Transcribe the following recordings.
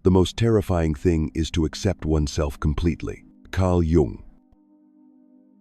The most terrifying thing is to accept oneself completely. Carl Jung.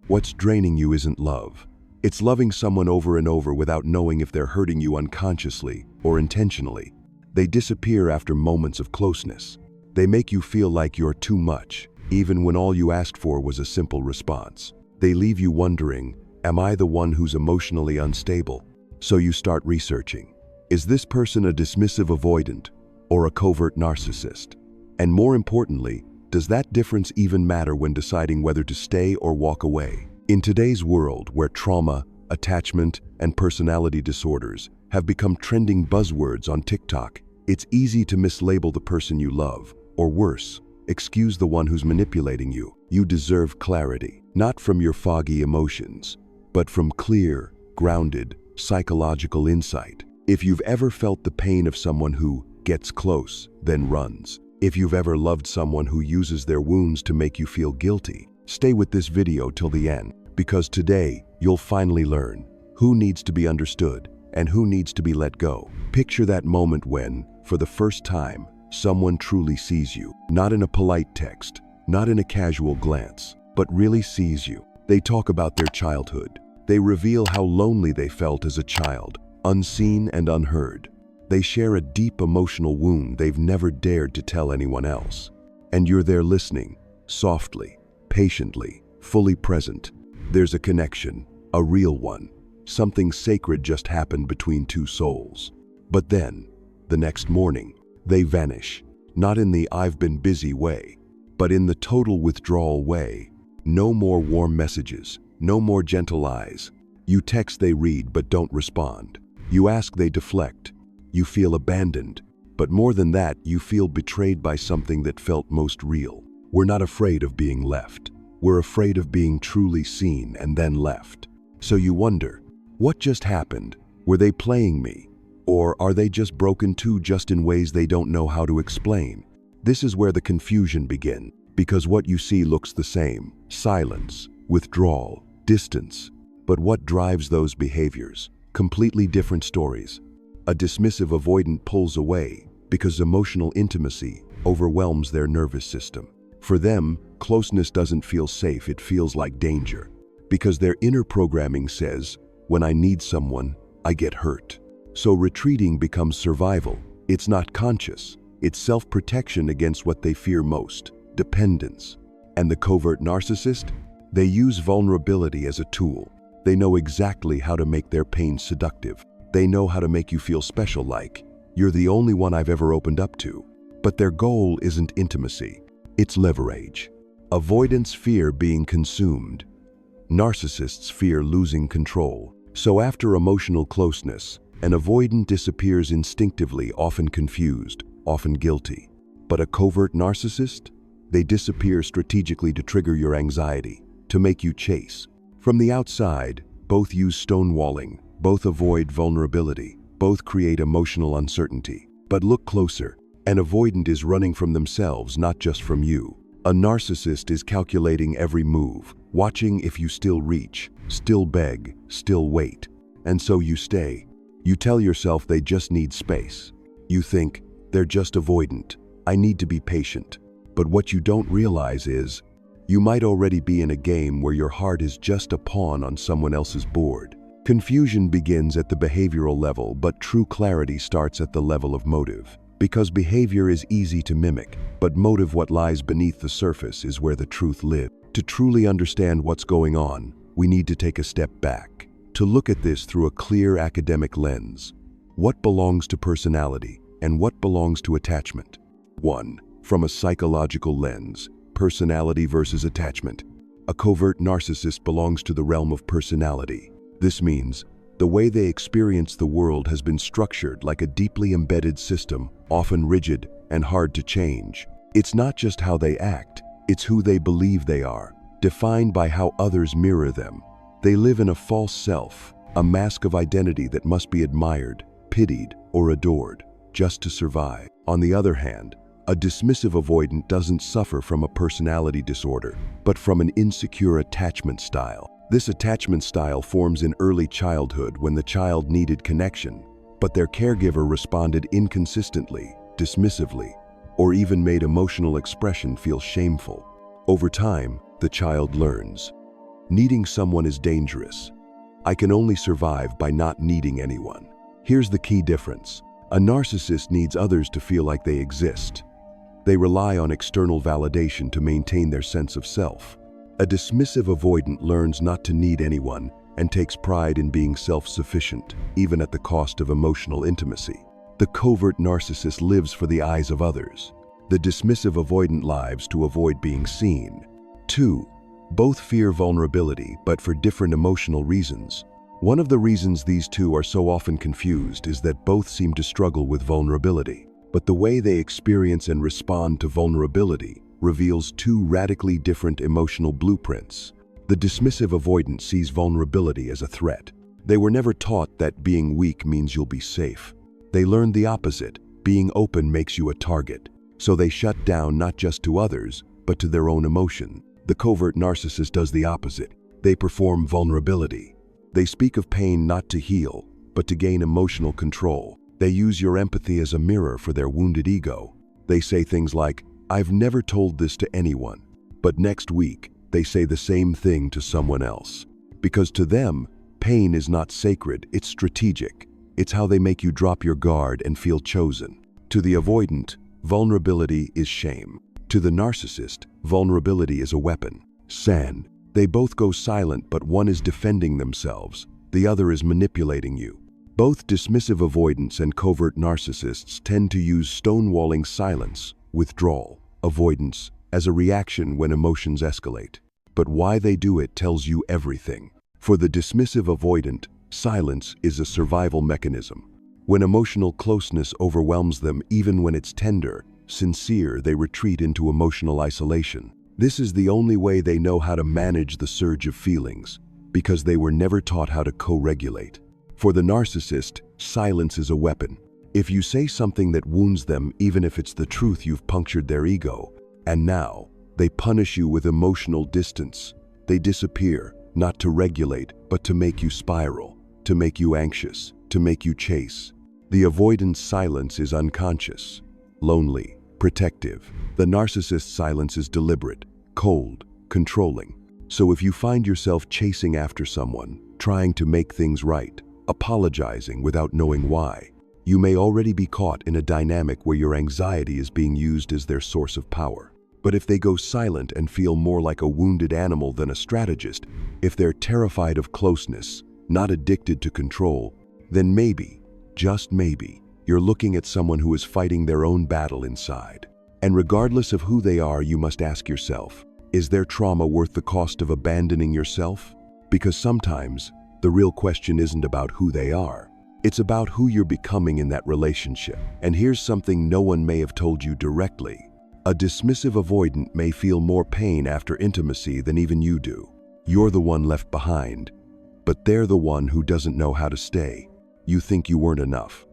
What's draining you isn't love. It's loving someone over and over without knowing if they're hurting you unconsciously or intentionally. They disappear after moments of closeness. They make you feel like you're too much, even when all you asked for was a simple response. They leave you wondering, am I the one who's emotionally unstable? So you start researching. Is this person a dismissive avoidant or a covert narcissist? And more importantly, does that difference even matter when deciding whether to stay or walk away? In today's world where trauma, attachment, and personality disorders have become trending buzzwords on TikTok, it's easy to mislabel the person you love, or worse, excuse the one who's manipulating you. You deserve clarity, not from your foggy emotions, but from clear, grounded, psychological insight. If you've ever felt the pain of someone who gets close, then runs, if you've ever loved someone who uses their wounds to make you feel guilty, stay with this video till the end, because today you'll finally learn who needs to be understood and who needs to be let go. Picture that moment when, for the first time, someone truly sees you, not in a polite text, not in a casual glance, but really sees you. They talk about their childhood. They reveal how lonely they felt as a child, unseen and unheard. They share a deep emotional wound they've never dared to tell anyone else. And you're there listening, softly, patiently, fully present. There's a connection, a real one. Something sacred just happened between two souls. But then, the next morning, they vanish, not in the "I've been busy" way, but in the total withdrawal way. No more warm messages, no more gentle eyes. You text, they read but don't respond. You ask, they deflect. You feel abandoned, but more than that, you feel betrayed by something that felt most real. We're not afraid of being left. We're afraid of being truly seen and then left. So you wonder, what just happened? Were they playing me? Or are they just broken too, just in ways they don't know how to explain? This is where the confusion begins, because what you see looks the same: silence, withdrawal, distance. But what drives those behaviors? Completely different stories. A dismissive avoidant pulls away because emotional intimacy overwhelms their nervous system. For them, closeness doesn't feel safe, it feels like danger. Because their inner programming says, when I need someone, I get hurt. So retreating becomes survival. It's not conscious. It's self-protection against what they fear most: dependence. And the covert narcissist? They use vulnerability as a tool. They know exactly how to make their pain seductive. They know how to make you feel special, like, you're the only one I've ever opened up to. But their goal isn't intimacy. It's leverage. Avoidants fear being consumed. Narcissists fear losing control. So after emotional closeness, an avoidant disappears instinctively, often confused, often guilty. But a covert narcissist? They disappear strategically to trigger your anxiety, to make you chase. From the outside, both use stonewalling, both avoid vulnerability, both create emotional uncertainty. But look closer. An avoidant is running from themselves, not just from you. A narcissist is calculating every move, watching if you still reach, still beg, still wait. And so you stay. You tell yourself they just need space. You think, they're just avoidant. I need to be patient. But what you don't realize is, you might already be in a game where your heart is just a pawn on someone else's board. Confusion begins at the behavioral level, but true clarity starts at the level of motive. Because behavior is easy to mimic, but motive, what lies beneath the surface, is where the truth lives. To truly understand what's going on, we need to take a step back, to look at this through a clear academic lens. What belongs to personality and what belongs to attachment? 1. From a psychological lens, personality versus attachment. A covert narcissist belongs to the realm of personality. This means the way they experience the world has been structured like a deeply embedded system, often rigid and hard to change. It's not just how they act, it's who they believe they are, defined by how others mirror them. They live in a false self, a mask of identity that must be admired, pitied, or adored, just to survive. On the other hand, a dismissive avoidant doesn't suffer from a personality disorder, but from an insecure attachment style. This attachment style forms in early childhood when the child needed connection, but their caregiver responded inconsistently, dismissively. or even made emotional expression feel shameful. Over time, the child learns. Needing someone is dangerous. I can only survive by not needing anyone. Here's the key difference. A narcissist needs others to feel like they exist. They rely on external validation to maintain their sense of self. A dismissive avoidant learns not to need anyone and takes pride in being self-sufficient, even at the cost of emotional intimacy. The covert narcissist lives for the eyes of others. The dismissive avoidant lives to avoid being seen. 2. Both fear vulnerability, but for different emotional reasons. One of the reasons these two are so often confused is that both seem to struggle with vulnerability, but the way they experience and respond to vulnerability reveals two radically different emotional blueprints. The dismissive avoidant sees vulnerability as a threat. They were never taught that being weak means you'll be safe. They learned the opposite. Being open makes you a target. So they shut down not just to others, but to their own emotion. The covert narcissist does the opposite. They perform vulnerability. They speak of pain not to heal, but to gain emotional control. They use your empathy as a mirror for their wounded ego. They say things like, "I've never told this to anyone," but next week, they say the same thing to someone else. Because to them, pain is not sacred, it's strategic. It's how they make you drop your guard and feel chosen. To the avoidant, vulnerability is shame. To the narcissist, vulnerability is a weapon. San. They both go silent, but one is defending themselves. The other is manipulating you. Both dismissive avoidants and covert narcissists tend to use stonewalling silence, withdrawal, avoidance, as a reaction when emotions escalate. But why they do it tells you everything. For the dismissive avoidant, silence is a survival mechanism. When emotional closeness overwhelms them, even when it's tender, sincere, they retreat into emotional isolation. This is the only way they know how to manage the surge of feelings, because they were never taught how to co-regulate. For the narcissist, silence is a weapon. If you say something that wounds them, even if it's the truth, you've punctured their ego. And now, they punish you with emotional distance. They disappear, not to regulate, but to make you spiral, to make you anxious, to make you chase. The avoidant's silence is unconscious, lonely, protective. The narcissist's silence is deliberate, cold, controlling. So if you find yourself chasing after someone, trying to make things right, apologizing without knowing why, you may already be caught in a dynamic where your anxiety is being used as their source of power. But if they go silent and feel more like a wounded animal than a strategist, if they're terrified of closeness, not addicted to control, then maybe, just maybe, you're looking at someone who is fighting their own battle inside. And regardless of who they are, you must ask yourself, is their trauma worth the cost of abandoning yourself? Because sometimes, the real question isn't about who they are. It's about who you're becoming in that relationship. And here's something no one may have told you directly. A dismissive avoidant may feel more pain after intimacy than even you do. You're the one left behind, but they're the one who doesn't know how to stay. You think you weren't enough,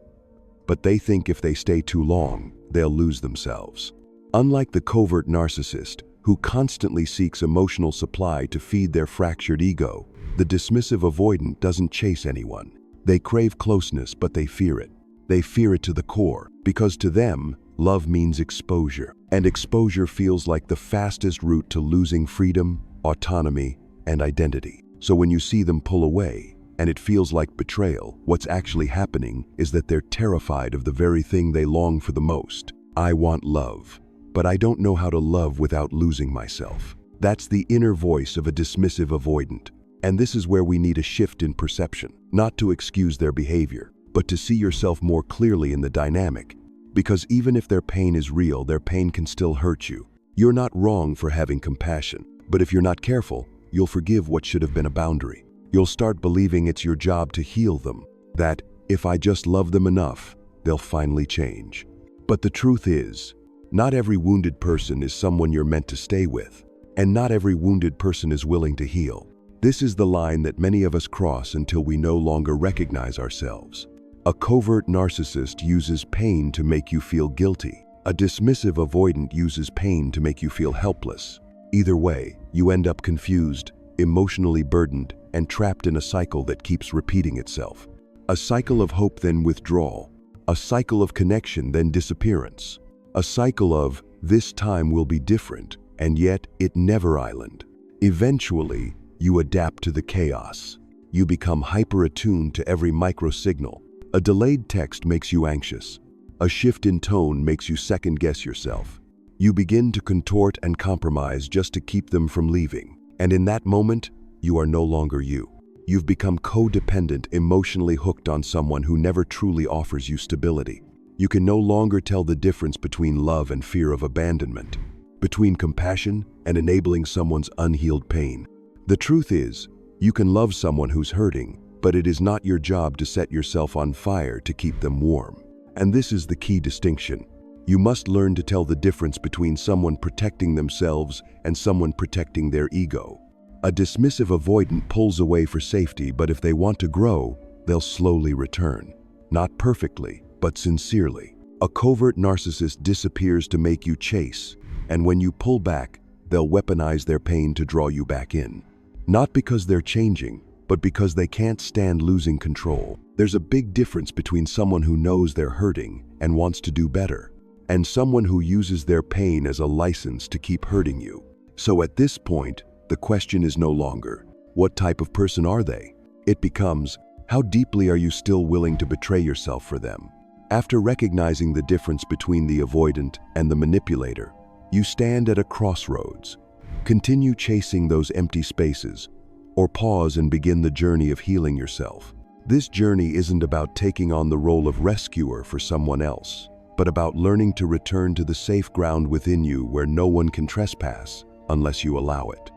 but they think if they stay too long, they'll lose themselves. Unlike the covert narcissist, who constantly seeks emotional supply to feed their fractured ego, the dismissive avoidant doesn't chase anyone. They crave closeness, but they fear it. They fear it to the core, because to them, love means exposure. And exposure feels like the fastest route to losing freedom, autonomy, and identity. So when you see them pull away, and it feels like betrayal, what's actually happening is that they're terrified of the very thing they long for the most. I want love, but I don't know how to love without losing myself. That's the inner voice of a dismissive avoidant. And this is where we need a shift in perception, not to excuse their behavior, but to see yourself more clearly in the dynamic. Because even if their pain is real, their pain can still hurt you. You're not wrong for having compassion, but if you're not careful, you'll forgive what should have been a boundary. You'll start believing it's your job to heal them, that if I just love them enough, they'll finally change. But the truth is, not every wounded person is someone you're meant to stay with, and not every wounded person is willing to heal. This is the line that many of us cross until we no longer recognize ourselves. A covert narcissist uses pain to make you feel guilty. A dismissive avoidant uses pain to make you feel helpless. Either way, you end up confused, emotionally burdened, and trapped in a cycle that keeps repeating itself. A cycle of hope then withdrawal. A cycle of connection then disappearance. A cycle of, this time will be different, and yet it never island. Eventually, you adapt to the chaos. You become hyper-attuned to every micro-signal. A delayed text makes you anxious. A shift in tone makes you second-guess yourself. You begin to contort and compromise just to keep them from leaving. And in that moment, you are no longer you. You've become codependent, emotionally hooked on someone who never truly offers you stability. You can no longer tell the difference between love and fear of abandonment, between compassion and enabling someone's unhealed pain. The truth is, you can love someone who's hurting, but it is not your job to set yourself on fire to keep them warm. And this is the key distinction. You must learn to tell the difference between someone protecting themselves and someone protecting their ego. A dismissive avoidant pulls away for safety, but if they want to grow, they'll slowly return. Not perfectly, but sincerely. A covert narcissist disappears to make you chase, and when you pull back, they'll weaponize their pain to draw you back in. Not because they're changing, but because they can't stand losing control. There's a big difference between someone who knows they're hurting and wants to do better, and someone who uses their pain as a license to keep hurting you. So at this point, the question is no longer, what type of person are they? It becomes, how deeply are you still willing to betray yourself for them? After recognizing the difference between the avoidant and the manipulator, you stand at a crossroads. Continue chasing those empty spaces, or pause and begin the journey of healing yourself. This journey isn't about taking on the role of rescuer for someone else, but about learning to return to the safe ground within you where no one can trespass unless you allow it.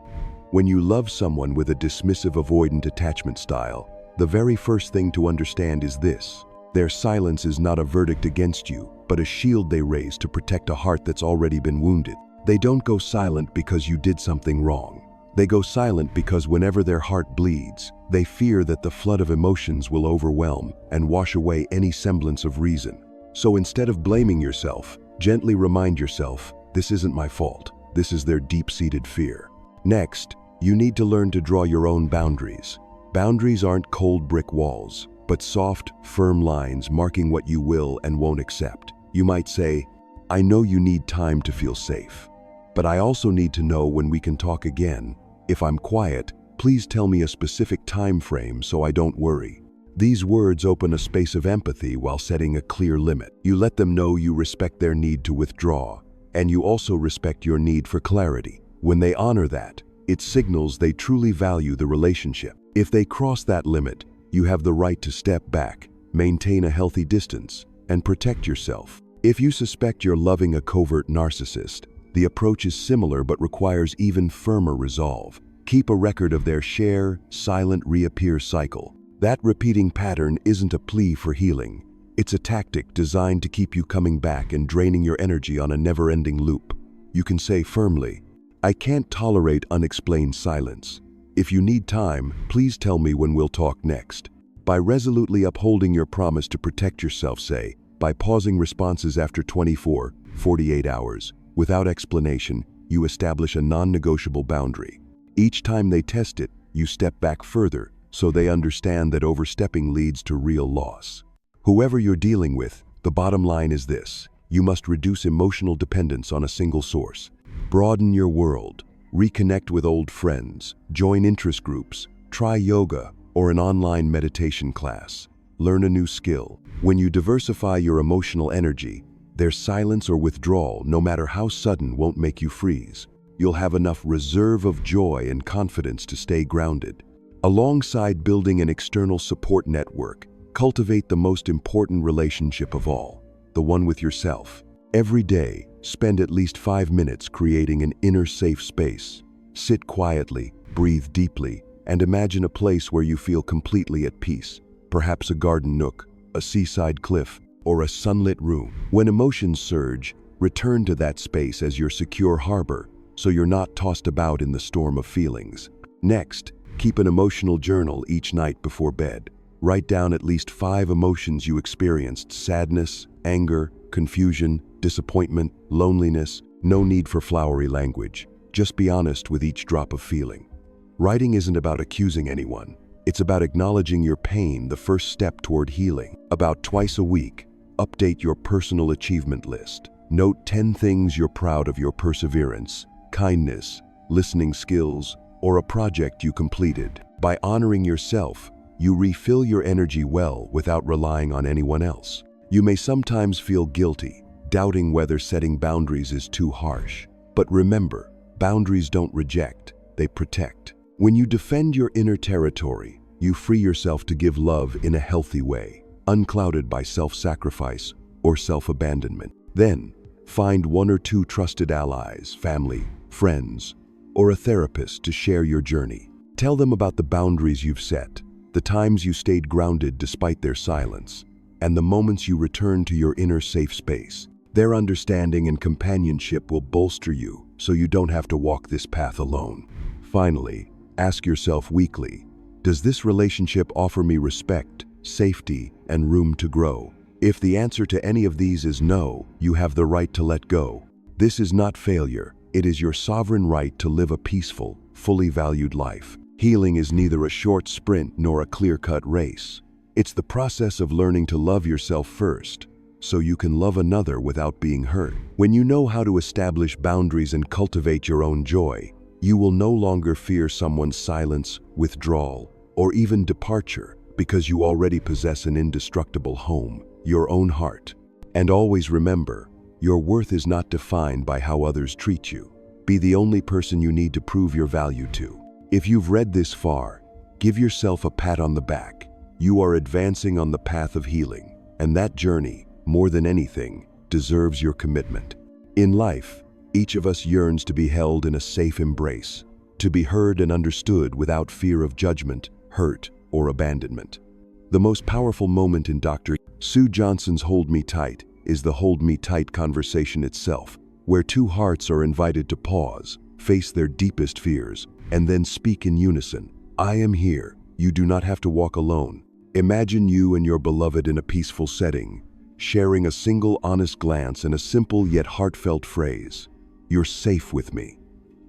When you love someone with a dismissive avoidant attachment style, the very first thing to understand is this: their silence is not a verdict against you, but a shield they raise to protect a heart that's already been wounded. They don't go silent because you did something wrong. They go silent because whenever their heart bleeds, they fear that the flood of emotions will overwhelm and wash away any semblance of reason. So instead of blaming yourself, gently remind yourself, this isn't my fault. This is their deep-seated fear. Next, you need to learn to draw your own boundaries. Boundaries aren't cold brick walls, but soft, firm lines marking what you will and won't accept. You might say, I know you need time to feel safe, but I also need to know when we can talk again. If I'm quiet, please tell me a specific time frame so I don't worry. These words open a space of empathy while setting a clear limit. You let them know you respect their need to withdraw, and you also respect your need for clarity. When they honor that, it signals they truly value the relationship. If they cross that limit, you have the right to step back, maintain a healthy distance, and protect yourself. If you suspect you're loving a covert narcissist, the approach is similar but requires even firmer resolve. Keep a record of their share, silent reappear cycle. That repeating pattern isn't a plea for healing. It's a tactic designed to keep you coming back and draining your energy on a never-ending loop. You can say firmly, I can't tolerate unexplained silence. If you need time, please tell me when we'll talk next. By resolutely upholding your promise to protect yourself, say, by pausing responses after 24, 48 hours, without explanation, you establish a non-negotiable boundary. Each time they test it, you step back further, so they understand that overstepping leads to real loss. Whoever you're dealing with, the bottom line is this: you must reduce emotional dependence on a single source. Broaden your world. Reconnect with old friends, join interest groups, try yoga or an online meditation class. Learn a new skill. When you diversify your emotional energy, their silence or withdrawal, no matter how sudden, won't make you freeze. You'll have enough reserve of joy and confidence to stay grounded. Alongside building an external support network, cultivate the most important relationship of all, the one with yourself. Every day, spend at least 5 minutes creating an inner safe space. Sit quietly, breathe deeply, and imagine a place where you feel completely at peace. Perhaps a garden nook, a seaside cliff, or a sunlit room. When emotions surge, return to that space as your secure harbor, so you're not tossed about in the storm of feelings. Next, keep an emotional journal each night before bed. Write down at least 5 emotions you experienced: sadness, anger, confusion, disappointment, loneliness. No need for flowery language. Just be honest with each drop of feeling. Writing isn't about accusing anyone. It's about acknowledging your pain, the first step toward healing. About twice a week, update your personal achievement list. Note 10 things you're proud of: your perseverance, kindness, listening skills, or a project you completed. By honoring yourself, you refill your energy well without relying on anyone else. You may sometimes feel guilty, doubting whether setting boundaries is too harsh. But remember, boundaries don't reject, they protect. When you defend your inner territory, you free yourself to give love in a healthy way, unclouded by self-sacrifice or self-abandonment. Then, find one or two trusted allies, family, friends, or a therapist to share your journey. Tell them about the boundaries you've set, the times you stayed grounded despite their silence, and the moments you returned to your inner safe space. Their understanding and companionship will bolster you so you don't have to walk this path alone. Finally, ask yourself weekly, does this relationship offer me respect, safety, and room to grow? If the answer to any of these is no, you have the right to let go. This is not failure. It is your sovereign right to live a peaceful, fully valued life. Healing is neither a short sprint nor a clear-cut race. It's the process of learning to love yourself first, so you can love another without being hurt. When you know how to establish boundaries and cultivate your own joy, you will no longer fear someone's silence, withdrawal, or even departure, because you already possess an indestructible home, your own heart. And always remember, your worth is not defined by how others treat you. Be the only person you need to prove your value to. If you've read this far, give yourself a pat on the back. You are advancing on the path of healing, and that journey, more than anything, deserves your commitment. In life, each of us yearns to be held in a safe embrace, to be heard and understood without fear of judgment, hurt, or abandonment. The most powerful moment in Dr. Sue Johnson's Hold Me Tight is the Hold Me Tight conversation itself, where two hearts are invited to pause, face their deepest fears, and then speak in unison. I am here. You do not have to walk alone. Imagine you and your beloved in a peaceful setting, sharing a single honest glance and a simple yet heartfelt phrase. You're safe with me.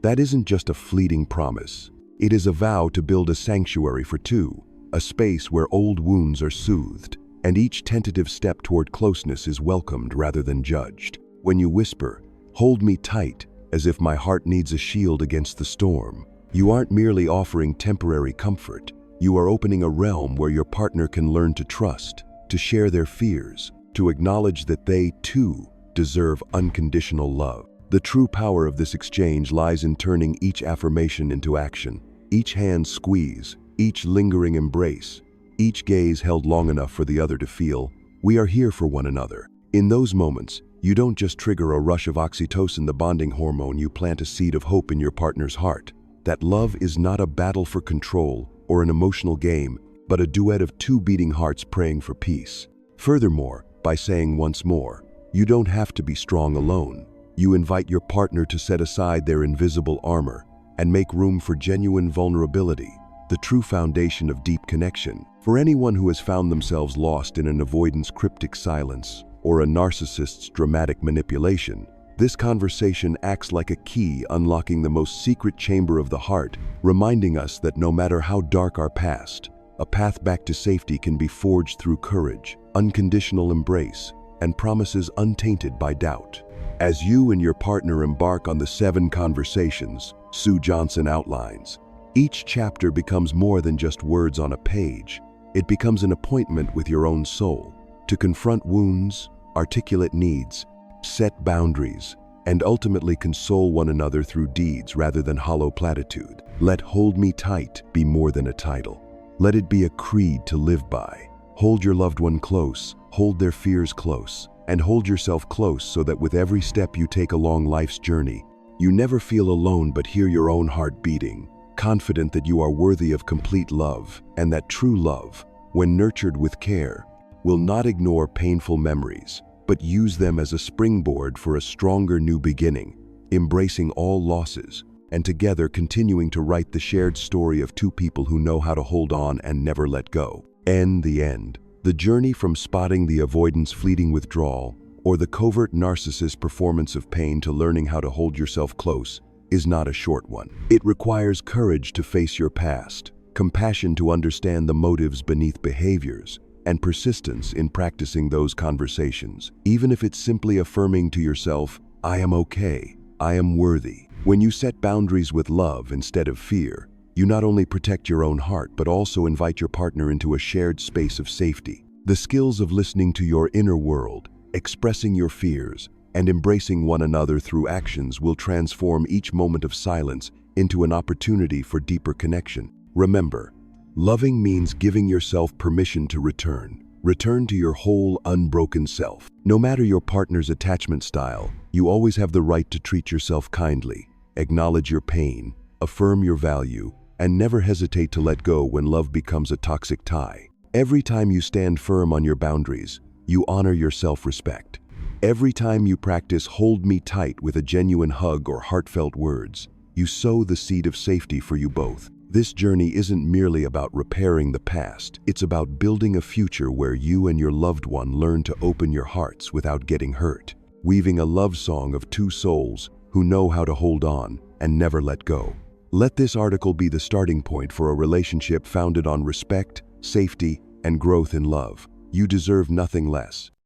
That isn't just a fleeting promise. It is a vow to build a sanctuary for two, a space where old wounds are soothed, and each tentative step toward closeness is welcomed rather than judged. When you whisper, "Hold me tight," as if my heart needs a shield against the storm, you aren't merely offering temporary comfort. You are opening a realm where your partner can learn to trust, to share their fears, to acknowledge that they, too, deserve unconditional love. The true power of this exchange lies in turning each affirmation into action, each hand squeeze, each lingering embrace, each gaze held long enough for the other to feel, we are here for one another. In those moments, you don't just trigger a rush of oxytocin, the bonding hormone, you plant a seed of hope in your partner's heart. That love is not a battle for control or an emotional game, but a duet of two beating hearts praying for peace. Furthermore, by saying once more, you don't have to be strong alone. You invite your partner to set aside their invisible armor and make room for genuine vulnerability, the true foundation of deep connection. For anyone who has found themselves lost in an avoidant's cryptic silence or a narcissist's dramatic manipulation, this conversation acts like a key unlocking the most secret chamber of the heart, reminding us that no matter how dark our past, a path back to safety can be forged through courage, unconditional embrace, and promises untainted by doubt. As you and your partner embark on the 7 conversations Sue Johnson outlines, each chapter becomes more than just words on a page. It becomes an appointment with your own soul to confront wounds, articulate needs, set boundaries, and ultimately console one another through deeds rather than hollow platitude. Let Hold Me Tight be more than a title. Let it be a creed to live by. Hold your loved one close, hold their fears close, and hold yourself close so that with every step you take along life's journey, you never feel alone but hear your own heart beating, confident that you are worthy of complete love, and that true love, when nurtured with care, will not ignore painful memories, but use them as a springboard for a stronger new beginning, embracing all losses, and together continuing to write the shared story of two people who know how to hold on and never let go. The end. The journey from spotting the avoidant's fleeting withdrawal or the covert narcissist performance of pain to learning how to hold yourself close is not a short one. It requires courage to face your past, compassion to understand the motives beneath behaviors, and persistence in practicing those conversations, even if it's simply affirming to yourself, I am okay, I am worthy. When you set boundaries with love instead of fear, you not only protect your own heart but also invite your partner into a shared space of safety. The skills of listening to your inner world, expressing your fears, and embracing one another through actions will transform each moment of silence into an opportunity for deeper connection. Remember, loving means giving yourself permission to return. Return to your whole, unbroken self. No matter your partner's attachment style, you always have the right to treat yourself kindly, acknowledge your pain, affirm your value, and never hesitate to let go when love becomes a toxic tie. Every time you stand firm on your boundaries, you honor your self-respect. Every time you practice hold me tight with a genuine hug or heartfelt words, you sow the seed of safety for you both. This journey isn't merely about repairing the past, it's about building a future where you and your loved one learn to open your hearts without getting hurt, weaving a love song of two souls who know how to hold on and never let go. Let this article be the starting point for a relationship founded on respect, safety, and growth in love. You deserve nothing less.